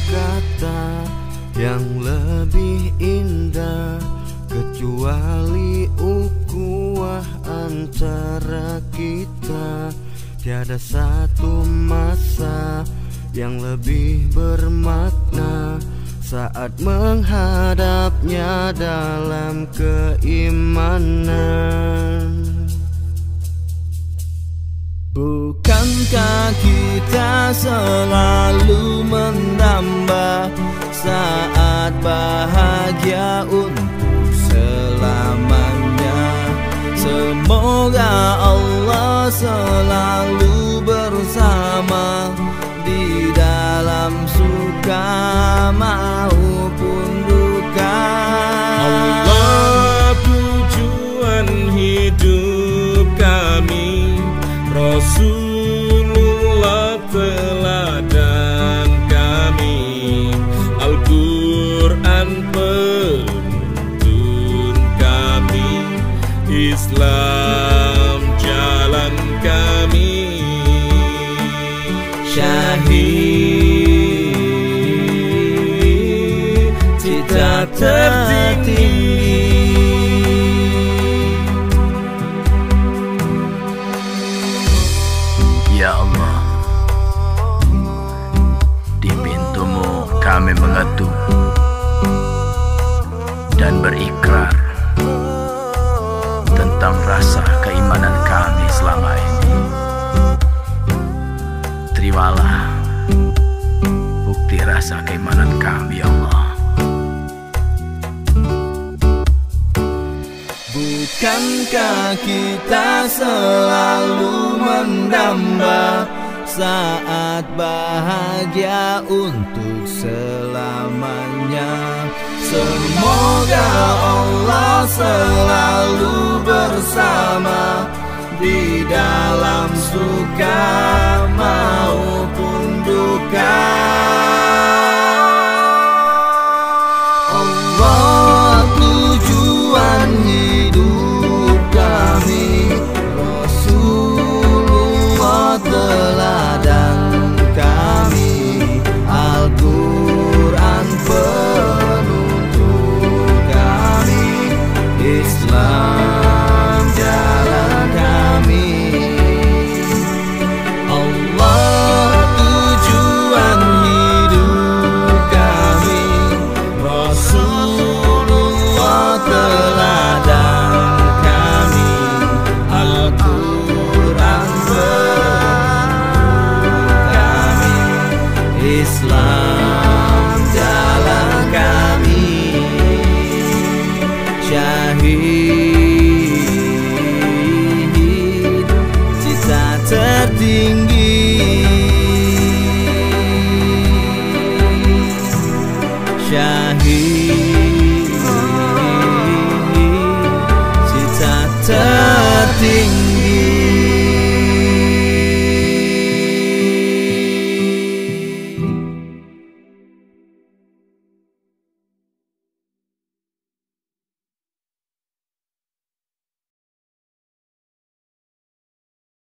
kata yang lebih indah kecuali ukhuwah antara kita. Tiada satu masa yang lebih bermakna saat menghadapnya dalam keimanan. Bukankah kita selalu mendamba saat bahagia untuk selamanya? Semoga Allah selalu bersama di dalam suka maupun duka. Allah tujuan hidup kami, Rasulullah teladan kami, Al-Quran penuntun kami, Islam jalan kami. Syahid cita tertinggi. Ya Allah, di pintu-Mu kami mengetuk dan berikrar tentang rasa keimanan kami selama ini. Terimalah bukti rasa keimanan kami, ya Allah. Bukankah kita selalu mendamba saat bahagia untuk selamanya? Semoga Allah selalu bersama di dalam suka maupun duka. Allah tujuan hidup kami, Rasulullah teladan kami, Al-Quran penuntun kami, Islam jalan kami. Allah tujuan hidup kami, Rasulullah teladan kami, Al-Quran penuntun kami, Islam jalan kami. Syahid cita tertinggi. Syahid